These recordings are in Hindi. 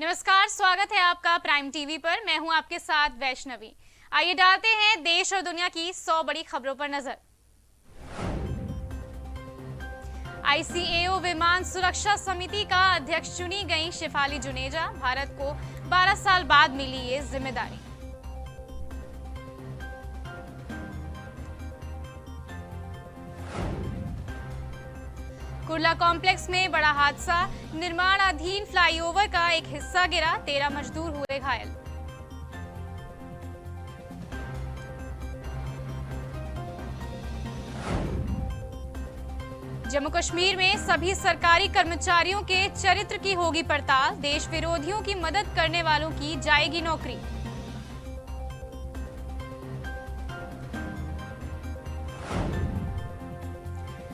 नमस्कार, स्वागत है आपका प्राइम टीवी पर। मैं हूं आपके साथ वैष्णवी। आइए डालते हैं देश और दुनिया की 100 बड़ी खबरों पर नजर। आईसीएओ विमान सुरक्षा समिति का अध्यक्ष चुनी गई शेफाली जुनेजा। भारत को 12 साल बाद मिली ये जिम्मेदारी। कुर्ला कॉम्प्लेक्स में बड़ा हादसा, निर्माणाधीन फ्लाईओवर का एक हिस्सा गिरा, 13 मजदूर हुए घायल। जम्मू कश्मीर में सभी सरकारी कर्मचारियों के चरित्र की होगी पड़ताल, देश विरोधियों की मदद करने वालों की जाएगी नौकरी।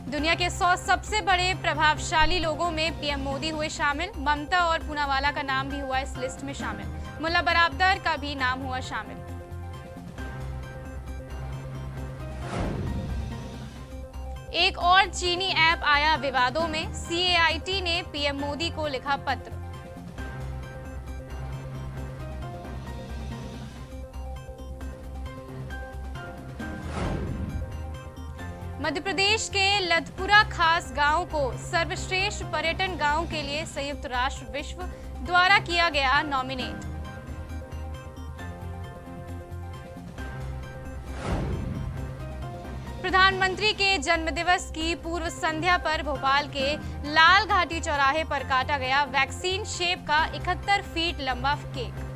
दुनिया के 100 सबसे बड़े प्रभावशाली लोगों में पीएम मोदी हुए शामिल। ममता और पूनावाला का नाम भी हुआ इस लिस्ट में शामिल। मुल्ला बरादर का भी नाम हुआ शामिल। एक और चीनी ऐप आया विवादों में, सीएआईटी ने पीएम मोदी को लिखा पत्र। मध्य प्रदेश के लतपुरा खास गांव को सर्वश्रेष्ठ पर्यटन गांव के लिए संयुक्त राष्ट्र विश्व द्वारा किया गया नॉमिनेट। प्रधानमंत्री के जन्मदिवस की पूर्व संध्या पर भोपाल के लाल घाटी चौराहे पर काटा गया वैक्सीन शेप का 71 फीट लंबा केक।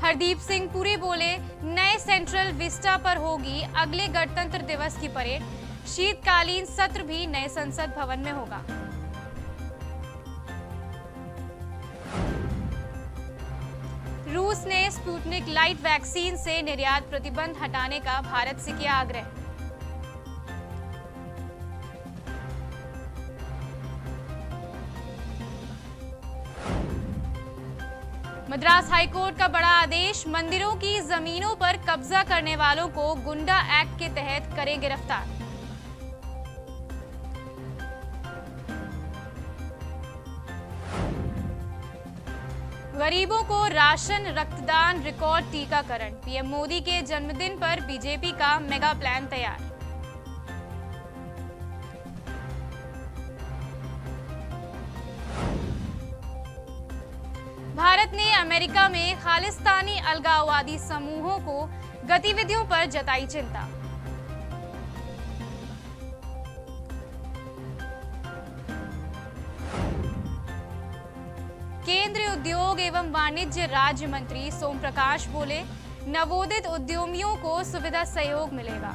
हरदीप सिंह पुरी बोले, नए सेंट्रल विस्टा पर होगी अगले गणतंत्र दिवस की परेड। शीतकालीन सत्र भी नए संसद भवन में होगा। रूस ने स्पुतनिक लाइट वैक्सीन से निर्यात प्रतिबंध हटाने का भारत से किया आग्रह। मद्रास हाईकोर्ट का बड़ा आदेश, मंदिरों की जमीनों पर कब्जा करने वालों को गुंडा एक्ट के तहत करें गिरफ्तार। गरीबों को राशन, रक्तदान, रिकॉर्ड टीकाकरण। पीएम मोदी के जन्मदिन पर बीजेपी का मेगा प्लान तैयार। भारत ने अमेरिका में खालिस्तानी अलगाववादी समूहों को गतिविधियों पर जताई चिंता। केंद्रीय उद्योग एवं वाणिज्य राज्य मंत्री सोम प्रकाश बोले, नवोदित उद्यमियों को सुविधा सहयोग मिलेगा।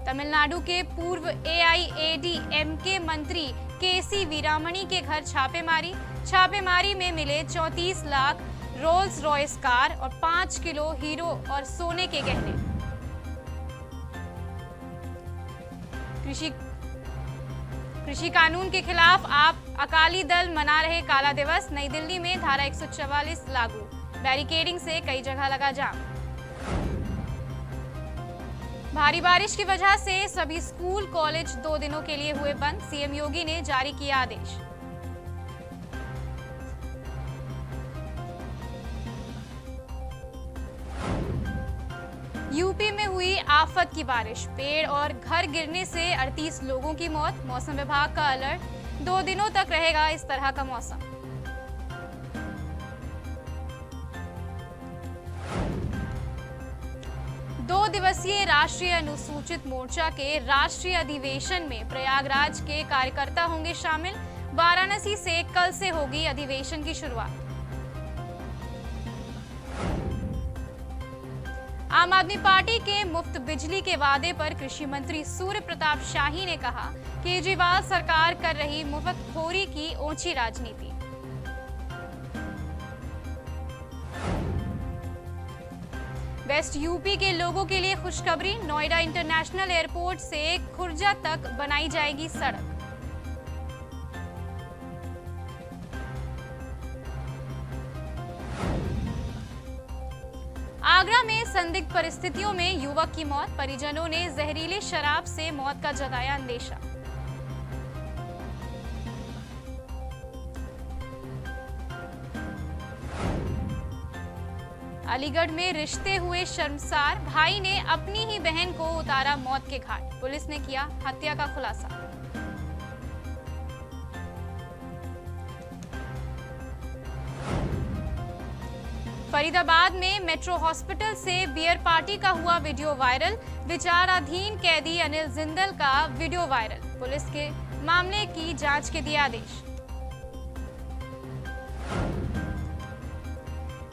तमिलनाडु के पूर्व एआईएडीएमके मंत्री केसी वीरामणी के घर छापेमारी में मिले 34 लाख रोल्स रॉयस कार और 5 किलो हीरो और सोने के गहने। कृषि कानून के खिलाफ अकाली दल मना रहे काला दिवस। नई दिल्ली में धारा 144 लागू, बैरिकेडिंग से कई जगह लगा जाम। भारी बारिश की वजह से सभी स्कूल कॉलेज 2 दिनों के लिए हुए बंद, सीएम योगी ने जारी किया आदेश। यूपी में हुई आफत की बारिश, पेड़ और घर गिरने से 38 लोगों की मौत। मौसम विभाग का अलर्ट, 2 दिनों तक रहेगा इस तरह का मौसम। दो दिवसीय राष्ट्रीय अनुसूचित मोर्चा के राष्ट्रीय अधिवेशन में प्रयागराज के कार्यकर्ता होंगे शामिल। वाराणसी से कल से होगी अधिवेशन की शुरुआत। आम आदमी पार्टी के मुफ्त बिजली के वादे पर कृषि मंत्री सूर्य प्रताप शाही ने कहा, केजरीवाल सरकार कर रही मुफ्तखोरी की ओछी राजनीति। वेस्ट यूपी के लोगों के लिए खुशखबरी, नोएडा इंटरनेशनल एयरपोर्ट से खुर्जा तक बनाई जाएगी सड़क। आगरा में संदिग्ध परिस्थितियों में युवक की मौत, परिजनों ने जहरीली शराब से मौत का जताया अंदेशा। अलीगढ़ में रिश्ते हुए शर्मसार, भाई ने अपनी ही बहन को उतारा मौत के घाट, पुलिस ने किया हत्या का खुलासा। फरीदाबाद में मेट्रो हॉस्पिटल से बियर पार्टी का हुआ वीडियो वायरल, विचाराधीन कैदी अनिल जिंदल का वीडियो वायरल, पुलिस के मामले की जांच के दिए आदेश।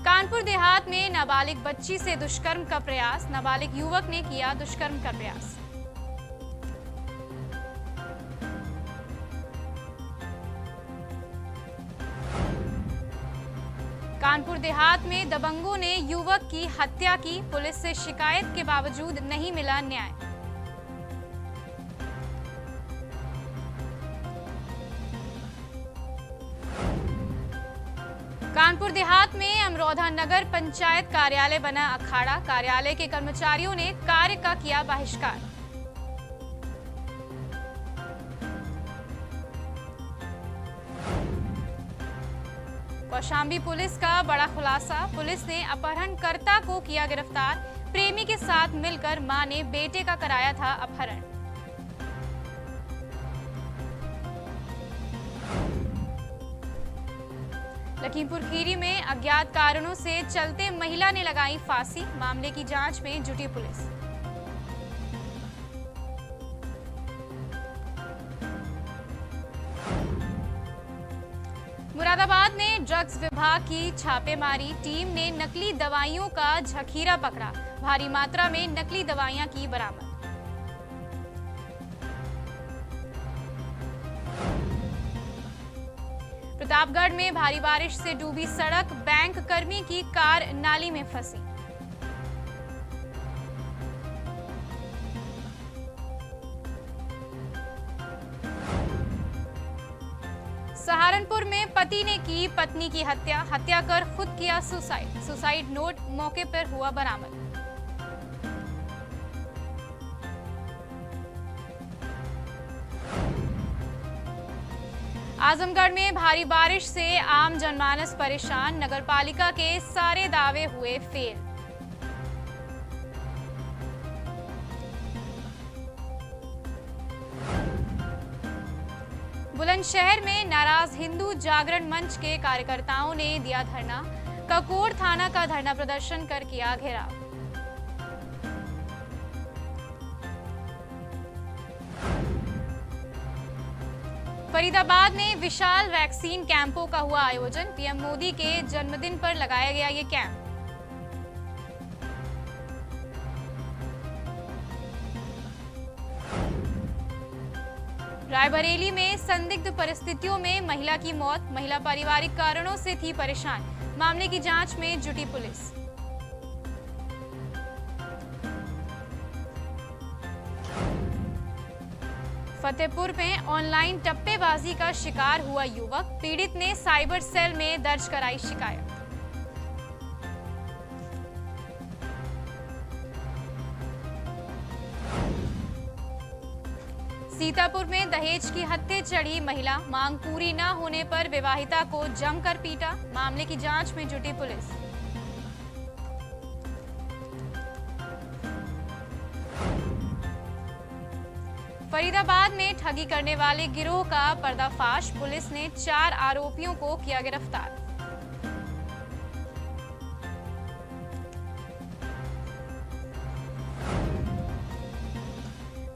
कानपुर देहात में नाबालिग बच्ची से दुष्कर्म का प्रयास, नाबालिग युवक ने किया दुष्कर्म का प्रयास। कानपुर देहात में दबंगों ने युवक की हत्या की, पुलिस से शिकायत के बावजूद नहीं मिला न्याय। कानपुर देहात में अमरोधा नगर पंचायत कार्यालय बना अखाड़ा, कार्यालय के कर्मचारियों ने कार्य का किया बहिष्कार। कौशाम्बी पुलिस का बड़ा खुलासा, पुलिस ने अपहरणकर्ता को किया गिरफ्तार, प्रेमी के साथ मिलकर मां ने बेटे का कराया था अपहरण। लखीमपुर खीरी में अज्ञात कारणों से चलते महिला ने लगाई फांसी, मामले की जांच में जुटी पुलिस। मुरादाबाद में ड्रग्स विभाग की छापेमारी, टीम ने नकली दवाइयों का जखीरा पकड़ा, भारी मात्रा में नकली दवाइयां की बरामद। प्रतापगढ़ में भारी बारिश से डूबी सड़क, बैंक कर्मी की कार नाली में फंसी। सहारनपुर में पति ने की पत्नी की हत्या, हत्या कर खुद किया सुसाइड, सुसाइड नोट मौके पर हुआ बरामद। आजमगढ़ में भारी बारिश से आम जनमानस परेशान, नगरपालिका के सारे दावे हुए फेल। बुलंदशहर में नाराज हिंदू जागरण मंच के कार्यकर्ताओं ने दिया धरना, ककोड़ थाना का धरना प्रदर्शन कर किया घेराव। फरीदाबाद में विशाल वैक्सीन कैंपों का हुआ आयोजन, पीएम मोदी के जन्मदिन पर लगाया गया ये कैंप। रायबरेली में संदिग्ध परिस्थितियों में महिला की मौत, महिला पारिवारिक कारणों से थी परेशान, मामले की जांच में जुटी पुलिस। फतेहपुर में ऑनलाइन टप्पेबाजी का शिकार हुआ युवक, पीड़ित ने साइबर सेल में दर्ज कराई शिकायत। सीतापुर में दहेज की हत्थे चढ़ी महिला, मांग पूरी न होने पर विवाहिता को जमकर पीटा, मामले की जांच में जुटी पुलिस। फरीदाबाद में ठगी करने वाले गिरोह का पर्दाफाश, पुलिस ने 4 आरोपियों को किया गिरफ्तार।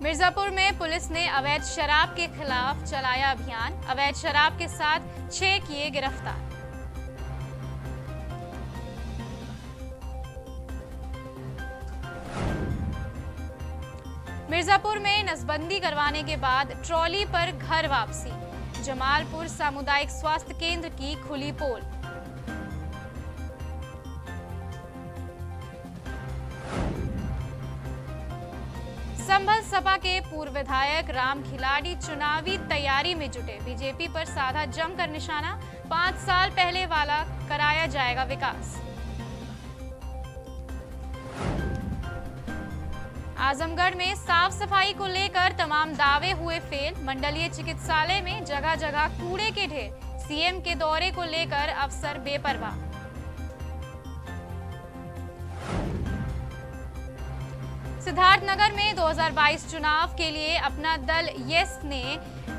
मिर्जापुर में पुलिस ने अवैध शराब के खिलाफ चलाया अभियान, अवैध शराब के साथ 6 किए गिरफ्तार। मिर्जापुर में नसबंदी करवाने के बाद ट्रॉली पर घर वापसी, जमालपुर सामुदायिक स्वास्थ्य केंद्र की खुली पोल। संभल सपा के पूर्व विधायक राम खिलाड़ी चुनावी तैयारी में जुटे, बीजेपी पर साधा जमकर निशाना, 5 साल पहले वाला कराया जाएगा विकास। आजमगढ़ में साफ सफाई को लेकर तमाम दावे हुए फेल। मंडलीय चिकित्सालय में जगह जगह कूड़े के ढेर। सीएम के दौरे को लेकर अफसर बेपरवाह। सिद्धार्थनगर में 2022 चुनाव के लिए अपना दल येस ने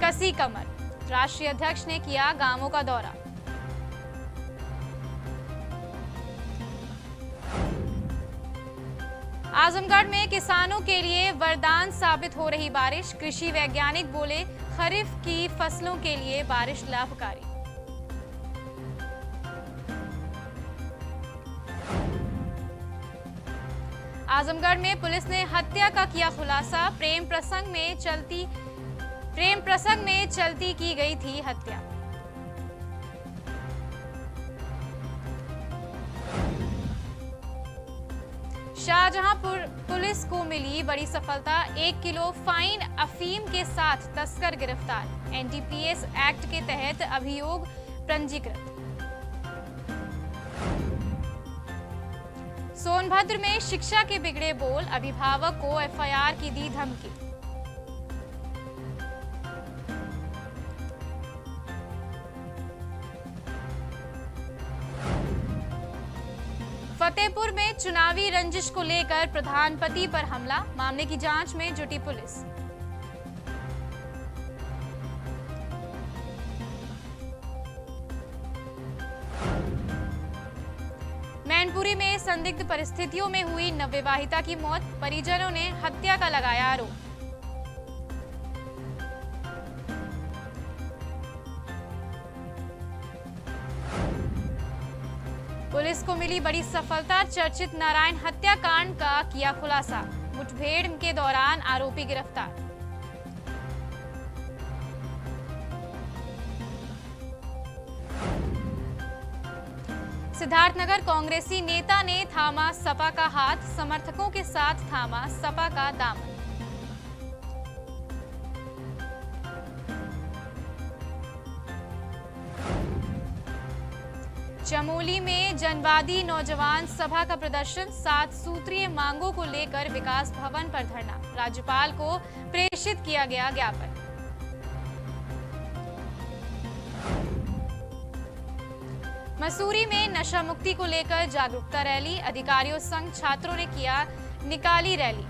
कसी कमर। राष्ट्रीय अध्यक्ष ने किया गांवों का दौरा। आजमगढ़ में किसानों के लिए वरदान साबित हो रही बारिश। कृषि वैज्ञानिक बोले खरीफ की फसलों के लिए बारिश लाभकारी। आजमगढ़ में पुलिस ने हत्या का किया खुलासा। प्रेम प्रसंग में चलती की गई थी हत्या। शाहजहांपुर पुलिस को मिली बड़ी सफलता। 1 किलो फाइन अफीम के साथ तस्कर गिरफ्तार। एनडीपीएस एक्ट के तहत अभियोग पंजीकृत। सोनभद्र में शिक्षा के बिगड़े बोल। अभिभावक को एफआईआर की दी धमकी। फतेहपुर में चुनावी रंजिश को लेकर प्रधान पति पर हमला। मामले की जांच में जुटी पुलिस। मैनपुरी में संदिग्ध परिस्थितियों में हुई नवविवाहिता की मौत। परिजनों ने हत्या का लगाया आरोप। पुलिस को मिली बड़ी सफलता। चर्चित नारायण हत्याकांड का किया खुलासा। मुठभेड़ के दौरान आरोपी गिरफ्तार। सिद्धार्थनगर कांग्रेसी नेता ने थामा सपा का हाथ। समर्थकों के साथ थामा सपा का दामन। चमोली में जनवादी नौजवान सभा का प्रदर्शन। 7 सूत्रीय मांगों को लेकर विकास भवन पर धरना। राज्यपाल को प्रेषित किया गया ज्ञापन। मसूरी में नशा मुक्ति को लेकर जागरूकता रैली। अधिकारियों संग छात्रों ने निकाली रैली।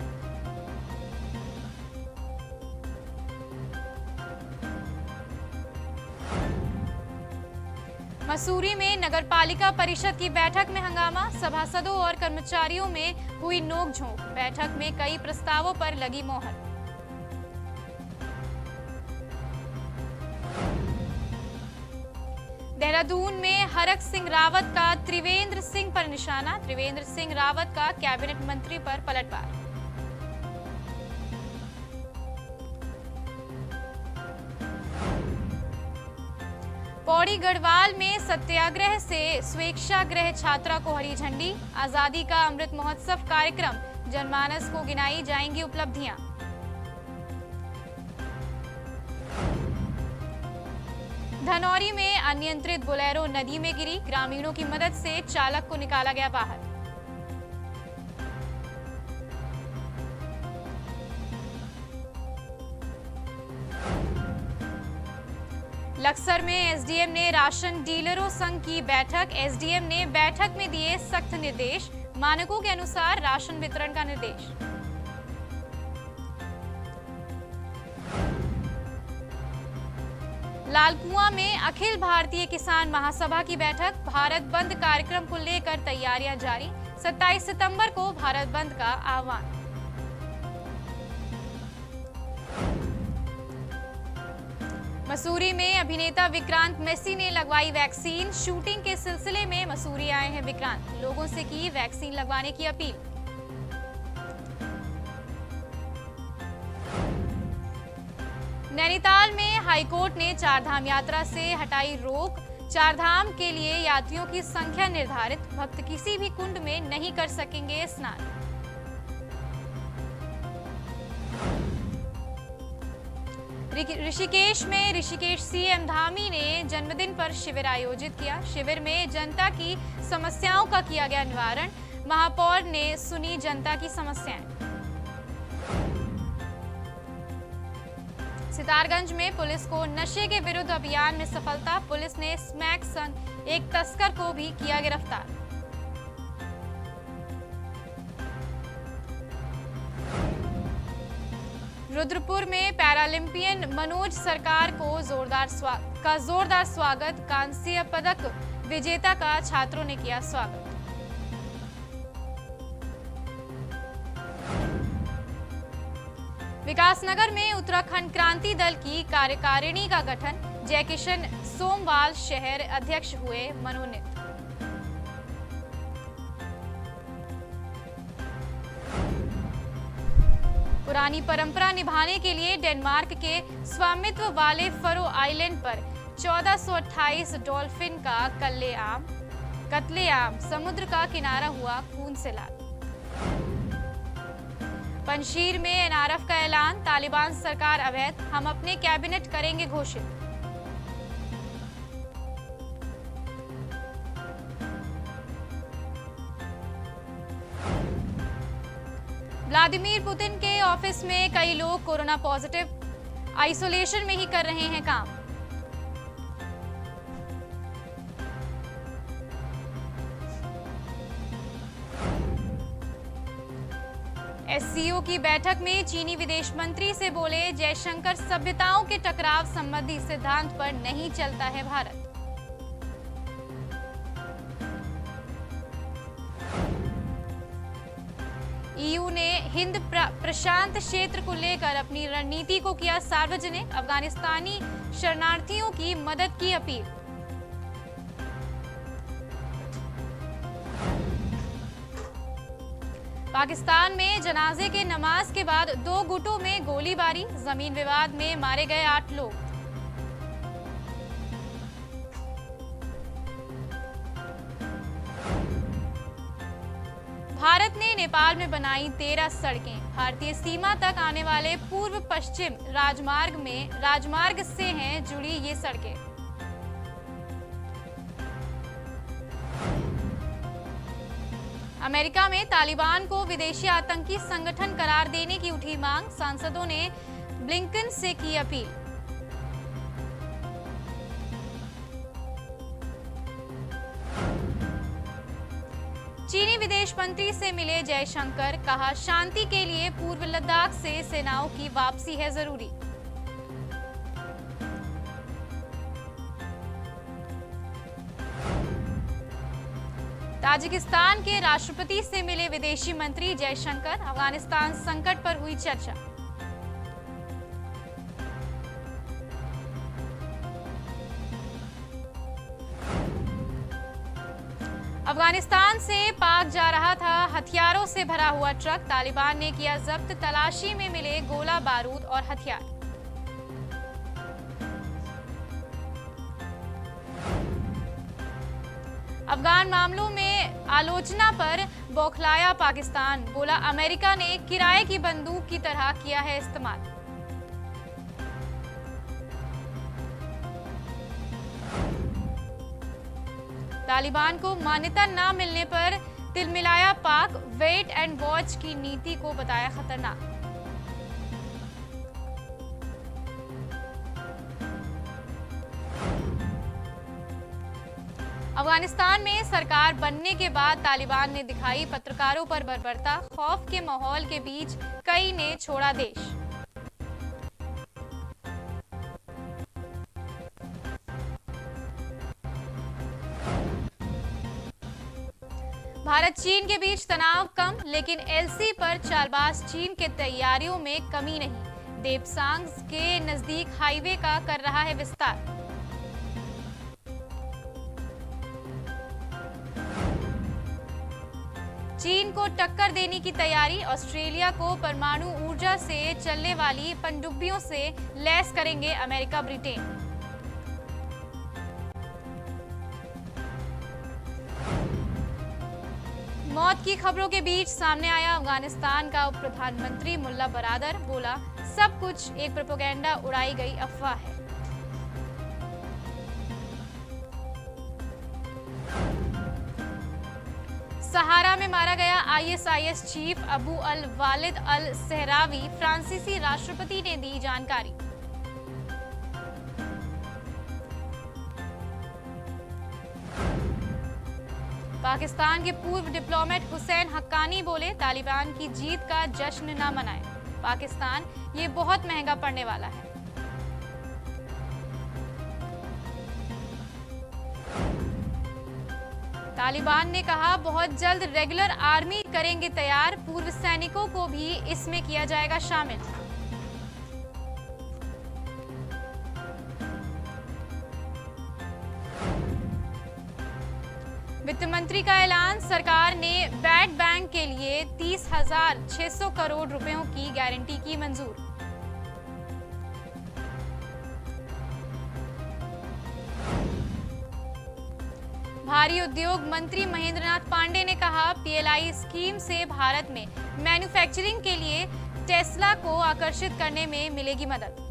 मसूरी में नगरपालिका परिषद की बैठक में हंगामा। सभासदों और कर्मचारियों में हुई नोकझोंक। बैठक में कई प्रस्तावों पर लगी मोहर। देहरादून में हरक सिंह रावत का त्रिवेंद्र सिंह पर निशाना। त्रिवेंद्र सिंह रावत का कैबिनेट मंत्री पर पलटवार। पौड़ी गढ़वाल में सत्याग्रह से स्वेच्छाग्रह छात्रा को हरी झंडी। आजादी का अमृत महोत्सव कार्यक्रम। जनमानस को गिनाई जाएंगी उपलब्धियां। धनौरी में अनियंत्रित बोलेरो नदी में गिरी। ग्रामीणों की मदद से चालक को निकाला गया बाहर। लक्सर में एसडीएम ने राशन डीलरों संघ की बैठक। एसडीएम ने बैठक में दिए सख्त निर्देश। मानकों के अनुसार राशन वितरण का निर्देश। लालकुआं में अखिल भारतीय किसान महासभा की बैठक। भारत बंद कार्यक्रम को लेकर तैयारियां जारी। 27 सितंबर को भारत बंद का आह्वान। मसूरी में अभिनेता विक्रांत मेसी ने लगवाई वैक्सीन। शूटिंग के सिलसिले में मसूरी आए हैं विक्रांत। लोगों से की वैक्सीन लगवाने की अपील। नैनीताल में हाईकोर्ट ने चारधाम यात्रा से हटाई रोक। चारधाम के लिए यात्रियों की संख्या निर्धारित। भक्त किसी भी कुंड में नहीं कर सकेंगे स्नान। ऋषिकेश में ऋषिकेश सीएम धामी ने जन्मदिन पर शिविर आयोजित किया। शिविर में जनता की समस्याओं का किया गया निवारण। महापौर ने सुनी जनता की समस्याएं। सितारगंज में पुलिस को नशे के विरुद्ध अभियान में सफलता। पुलिस ने स्मैक संग एक तस्कर को भी किया गिरफ्तार। रुद्रपुर में पैरालंपियन मनोज सरकार को जोरदार स्वागत। कांस्य पदक विजेता का छात्रों ने किया स्वागत। विकासनगर में उत्तराखंड क्रांति दल की कार्यकारिणी का गठन। जयकिशन सोमवाल शहर अध्यक्ष हुए मनोनीत। पुरानी परंपरा निभाने के लिए डेनमार्क के स्वामित्व वाले फरो आइलैंड पर 1428 डॉल्फिन का कत्लेआम। समुद्र का किनारा हुआ खून से लाल। पंजशीर में एनआरएफ का ऐलान। तालिबान सरकार अवैध, हम अपने कैबिनेट करेंगे घोषित। व्लादिमीर पुतिन के ऑफिस में कई लोग कोरोना पॉजिटिव, आइसोलेशन में ही कर रहे हैं काम। एससीओ की बैठक में चीनी विदेश मंत्री से बोले जयशंकर, सभ्यताओं के टकराव संबंधी सिद्धांत पर नहीं चलता है भारत। ईयू ने हिंद प्रशांत क्षेत्र को लेकर अपनी रणनीति को किया सार्वजनिक। अफगानिस्तानी शरणार्थियों की मदद की अपील। पाकिस्तान में जनाजे के नमाज के बाद 2 गुटों में गोलीबारी। जमीन विवाद में मारे गए 8 लोग। भारत ने नेपाल में बनाई 13 सड़कें। भारतीय सीमा तक आने वाले पूर्व पश्चिम राजमार्ग से हैं जुड़ी ये सड़कें। अमेरिका में तालिबान को विदेशी आतंकी संगठन करार देने की उठी मांग। सांसदों ने ब्लिंकन से की अपील। चीनी विदेश मंत्री से मिले जयशंकर, कहा शांति के लिए पूर्व लद्दाख से सेनाओं की वापसी है जरूरी। ताजिकिस्तान के राष्ट्रपति से मिले विदेशी मंत्री जयशंकर। अफगानिस्तान संकट पर हुई चर्चा। अफगानिस्तान से पाक जा रहा था हथियारों से भरा हुआ ट्रक। तालिबान ने किया जब्त। तलाशी में मिले गोला बारूद और हथियार। अफगान मामलों में आलोचना पर बौखलाया पाकिस्तान। बोला अमेरिका ने किराए की बंदूक की तरह किया है इस्तेमाल। तालिबान को मान्यता न मिलने पर तिलमिलाया पाक। वेट एंड वॉच की नीति को बताया खतरनाक। अफगानिस्तान में सरकार बनने के बाद तालिबान ने दिखाई पत्रकारों पर बर्बरता। खौफ के माहौल के बीच कई ने छोड़ा देश। भारत चीन के बीच तनाव कम, लेकिन एलसी पर चालबाज चीन के तैयारियों में कमी नहीं। देपसांग के नजदीक हाईवे का कर रहा है विस्तार। चीन को टक्कर देने की तैयारी। ऑस्ट्रेलिया को परमाणु ऊर्जा से चलने वाली पनडुब्बियों से लैस करेंगे अमेरिका ब्रिटेन। मौत की खबरों के बीच सामने आया अफगानिस्तान का उप प्रधानमंत्री मुल्ला बरादर। बोला सब कुछ एक प्रोपेगेंडा उड़ाई गई अफवाह है। सहारा में मारा गया आईएसआईएस चीफ अबू अल वालिद अल सहरावी। फ्रांसीसी राष्ट्रपति ने दी जानकारी। पाकिस्तान के पूर्व डिप्लोमेट हुसैन हक्कानी बोले, तालिबान की जीत का जश्न न मनाएं। पाकिस्तान ये बहुत महंगा पड़ने वाला है। तालिबान ने कहा, बहुत जल्द रेगुलर आर्मी करेंगे तैयार, पूर्व सैनिकों को भी इसमें किया जाएगा शामिल। वित्त मंत्री का ऐलान, सरकार ने बैड बैंक के लिए 30,600 करोड़ रुपयों की गारंटी की मंजूर। भारी उद्योग मंत्री महेंद्र नाथ पांडे ने कहा, पीएलआई स्कीम से भारत में मैन्युफैक्चरिंग के लिए टेस्ला को आकर्षित करने में मिलेगी मदद।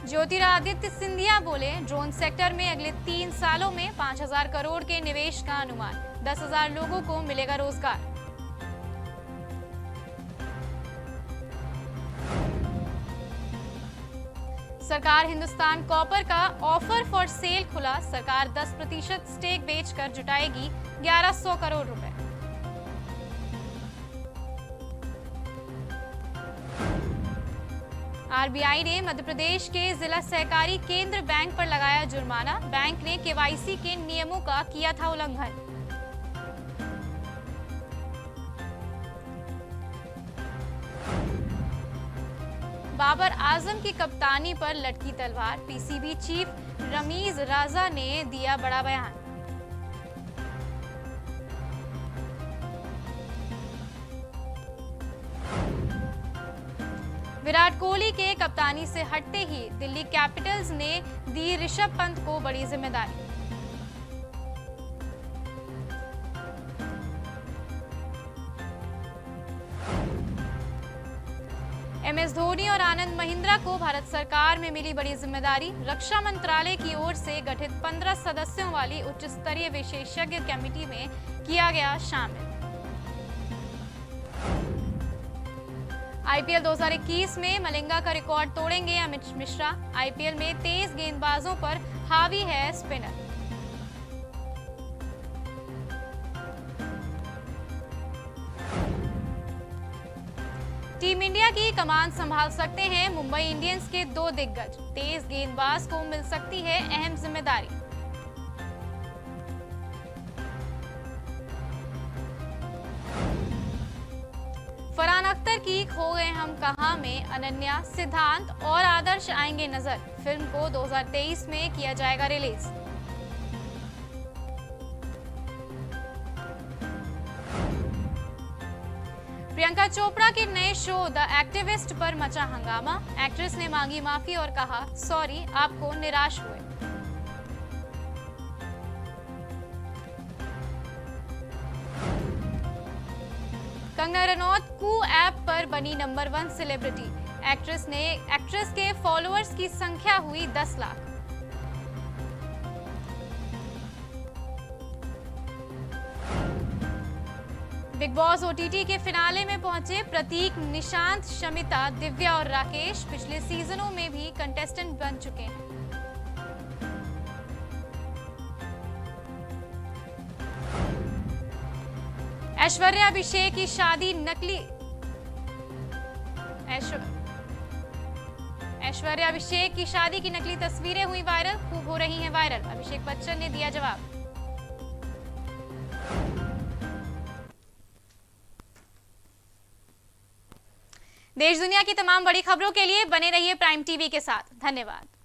ज्योतिरादित्य सिंधिया बोले, ड्रोन सेक्टर में अगले 3 सालों में 5,000 करोड़ के निवेश का अनुमान, 10,000 लोगों को मिलेगा रोजगार। सरकार हिंदुस्तान कॉपर का ऑफर फॉर सेल खुला, सरकार 10% स्टेक बेचकर जुटाएगी 1100 करोड़ रुपए। आरबीआई ने मध्य प्रदेश के जिला सहकारी केंद्र बैंक पर लगाया जुर्माना, बैंक ने केवाईसी के नियमों का किया था उल्लंघन। बाबर आजम की कप्तानी पर लटकी तलवार, पीसीबी चीफ रमीज राजा ने दिया बड़ा बयान। विराट कोहली के कप्तानी से हटते ही दिल्ली कैपिटल्स ने दी ऋषभ पंत को बड़ी जिम्मेदारी। एमएस धोनी और आनंद महिंद्रा को भारत सरकार में मिली बड़ी जिम्मेदारी, रक्षा मंत्रालय की ओर से गठित 15 सदस्यों वाली उच्च स्तरीय विशेषज्ञ कमेटी में किया गया शामिल। आईपीएल 2021 में मलिंगा का रिकॉर्ड तोड़ेंगे अमित मिश्रा, आईपीएल में तेज गेंदबाजों पर हावी है स्पिनर। टीम इंडिया की कमान संभाल सकते हैं मुंबई इंडियंस के 2 दिग्गज, तेज गेंदबाज को मिल सकती है अहम जिम्मेदारी। फरहान अख्तर की खो गए हम कहां में अनन्या, सिद्धांत और आदर्श आएंगे नजर, फिल्म को 2023 में किया जाएगा रिलीज। प्रियंका चोपड़ा के नए शो द एक्टिविस्ट पर मचा हंगामा, एक्ट्रेस ने मांगी माफी और कहा, सॉरी, आपको निराश हुए। कंगना रनौत कू ऐप पर बनी नंबर 1 सेलिब्रिटी, एक्ट्रेस के फॉलोअर्स की संख्या हुई 10 लाख। बिग बॉस ओटीटी के फिनाले में पहुंचे प्रतीक, निशांत, शमिता, दिव्या और राकेश पिछले सीजनों में भी कंटेस्टेंट बन चुके हैं। ऐश्वर्या अभिषेक की शादी नकली ऐश्वर्या अभिषेक की शादी की नकली तस्वीरें हुई वायरल, खूब हो रही हैं वायरल, अभिषेक बच्चन ने दिया जवाब। देश दुनिया की तमाम बड़ी खबरों के लिए बने रहिए प्राइम टीवी के साथ। धन्यवाद।